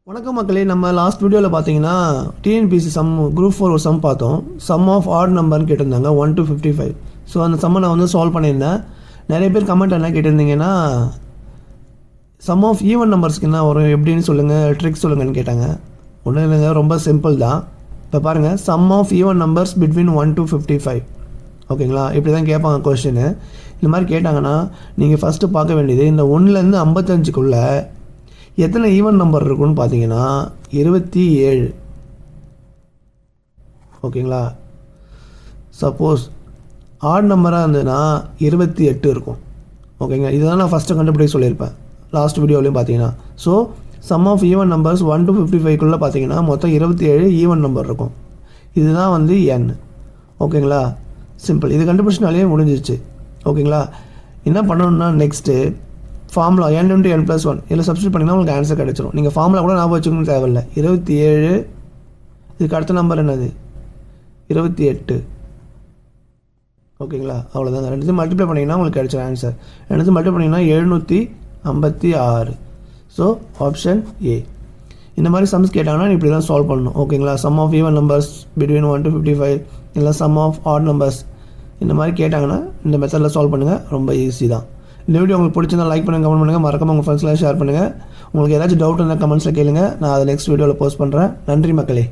வணக்கம் மக்களே. நம்ம லாஸ்ட் வீடியோவில் பார்த்தீங்கன்னா டிஎன்பிசி குரூப் 4 ஒரு சம் பார்த்தோம். சம் ஆஃப் ஆட் நம்பர்னு கேட்டிருந்தாங்க 1 to 55. ஸோ அந்த சம்மை நான் சால்வ் பண்ணியிருந்தேன். நிறைய பேர் கமெண்ட் என்ன கேட்டிருந்தீங்கன்னா சம் ஆஃப் ஈவன் நம்பர்ஸ்க்கு என்ன வரும் எப்படின்னு சொல்லுங்கள், ட்ரிக் சொல்லுங்கன்னு கேட்டாங்க. ஒன்றும் இல்லைங்க, ரொம்ப சிம்பிள் தான். இப்போ பாருங்கள், sum of even numbers between 1 to 55. ஓகேங்களா? இப்படி தான் கேட்பாங்க கொஸ்டின். இந்த மாதிரி கேட்டாங்கன்னா நீங்கள் ஃபஸ்ட்டு பார்க்க வேண்டியது இந்த 1லேருந்து 55க்குள்ளே எத்தனை ஈவன் நம்பர் இருக்குன்னு பார்த்தீங்கன்னா 27. ஓகேங்களா? சப்போஸ் ஆட் நம்பராக இருந்ததுன்னா 28 இருக்கும். ஓகேங்களா? இதுதான் நான் ஃபஸ்ட்டு கண்டுபிடிக்க சொல்லியிருப்பேன் லாஸ்ட் வீடியோலையும் பார்த்தீங்கன்னா. So sum of even numbers 1 to 55க்குள்ளே பார்த்தீங்கன்னா மொத்தம் 27 ஈவன் நம்பர் இருக்கும். இதுதான் n. ஓகேங்களா? சிம்பிள். இது கண்டுபிடிச்சினாலே முடிஞ்சிச்சு. ஓகேங்களா? என்ன பண்ணணும்னா நெக்ஸ்ட்டு ஃபார்முலா n × n + 1 இதில் சப்ஸ்டியூட் பண்ணிங்கன்னா உங்களுக்கு ஆன்சர் கிடச்சிரும். நீங்கள் ஃபார்முலா கூட ஞாபகம் வச்சுக்கணும்னு தேவையில்லை. 27, இதுக்கு அடுத்த நம்பர் என்னது 28. ஓகேங்களா? அவ்வளோதாங்க. ரெண்டுத்தையும் மல்டிப்ளை பண்ணிங்கன்னா உங்களுக்கு கிடச்சிரும் ஆன்சர். ரெண்டுத்தையும் மல்டிப்ளை பண்ணிங்கன்னா 756. So option A. இந்த மாதிரி சம்ஸ் கேட்டாங்கன்னா இப்படி தான் சால்வ் பண்ணணும். ஓகேங்களா? Sum of even numbers between 1 to 55 இல்லை சம் ஆஃப் ஆட் நம்பர்ஸ் இந்த மாதிரி கேட்டாங்கன்னா இந்த மெத்தடில் சால்வ் பண்ணுங்கள். ரொம்ப ஈஸி தான். இந்த வீடியோ உங்களுக்கு பிடிச்சிருந்தா லைக் பண்ணுங்கள், கமெண்ட் பண்ணுங்கள், மறக்காம உங்கள் ஃப்ரெண்ட்ஸ்லாம் ஷேர் பண்ணுங்கள். உங்களுக்கு ஏதாச்சும் டவுட் இருந்தால் கமெண்ட்ஸில் கேளுங்க. நான் அதை நெக்ஸ்ட் வீடியோவில் போஸ்ட் பண்ணுறேன். நன்றி மக்களே.